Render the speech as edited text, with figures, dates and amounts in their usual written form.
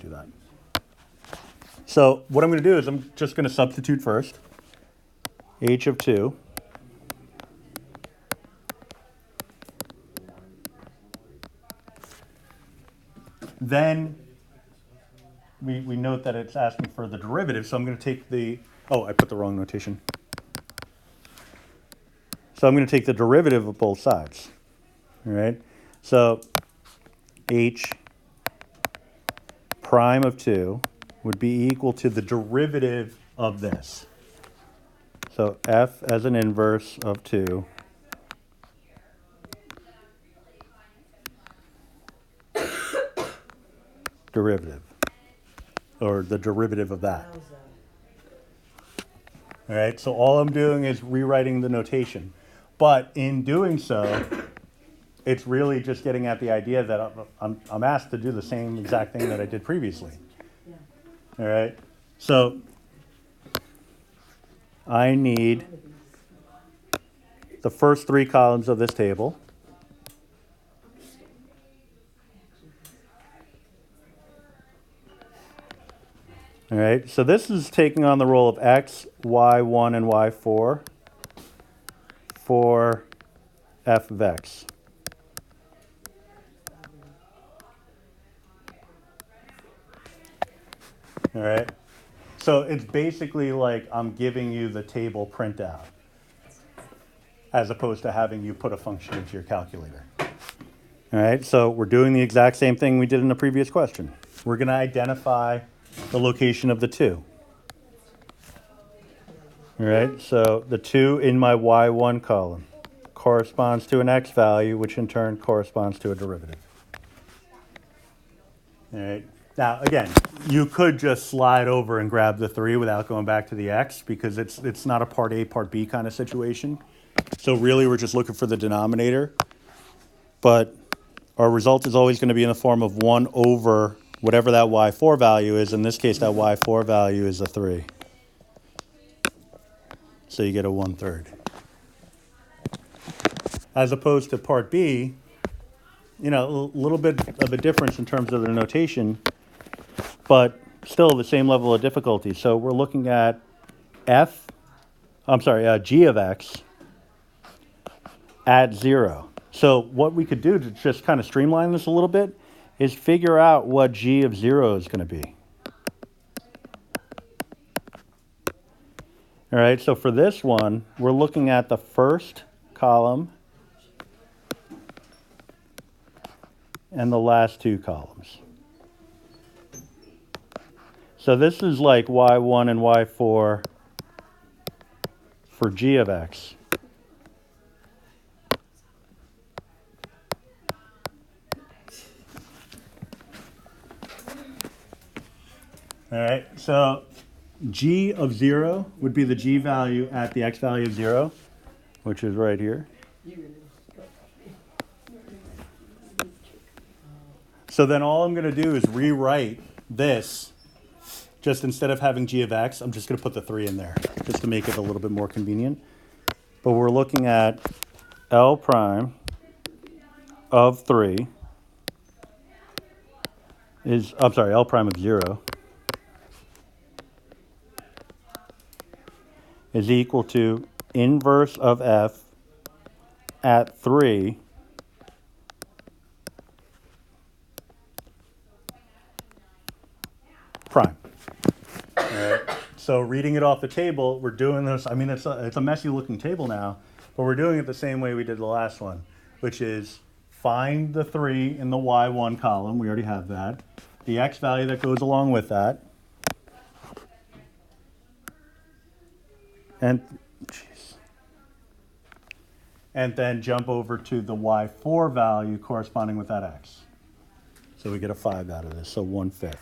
do that. So what I'm going to do is I'm just going to substitute first. H of 2. Then we note that it's asking for the derivative, so I'm going to take the, oh, I put the wrong notation. So I'm going to take the derivative of both sides. All right? So H prime of 2 would be equal to the derivative of this. So F as an inverse of 2 derivative, or the derivative of that. All right, so all I'm doing is rewriting the notation. But in doing so, it's really just getting at the idea that I'm asked to do the same exact thing that I did previously. All right, so I need the first 3 columns of this table. All right, so this is taking on the role of x, y1, and y4 for f of x. All right, so it's basically like I'm giving you the table printout as opposed to having you put a function into your calculator. All right, so we're doing the exact same thing we did in the previous question. We're going to identify the location of the 2. All right, so the 2 in my y1 column corresponds to an x value, which in turn corresponds to a derivative. All right, now again, you could just slide over and grab the 3 without going back to the x, because it's not a part A, part B kind of situation. So really we're just looking for the denominator, but our result is always going to be in the form of 1 over whatever that y4 value is. In this case, that y4 value is a 3. So you get a 1/3. As opposed to part B, you know, a little bit of a difference in terms of the notation, but still the same level of difficulty. So we're looking at g of x at 0. So what we could do to just kind of streamline this a little bit is figure out what g of 0 is going to be. All right, so for this one, we're looking at the first column and the last 2 columns. So this is like y1 and y4 for g of x. All right, so g of 0 would be the g value at the x value of 0, which is right here. So then all I'm going to do is rewrite this. Just instead of having g of x, I'm just going to put the 3 in there, just to make it a little bit more convenient. But we're looking at L prime of 3 is, I'm sorry, L prime of 0 is equal to inverse of f at 3 prime. All right. So reading it off the table, we're doing this. I mean, it's a messy looking table now, but we're doing it the same way we did the last one, which is find the 3 in the y1 column. We already have that. The x value that goes along with that. And then jump over to the y4 value corresponding with that x. So we get a 5 out of this, so 1/5.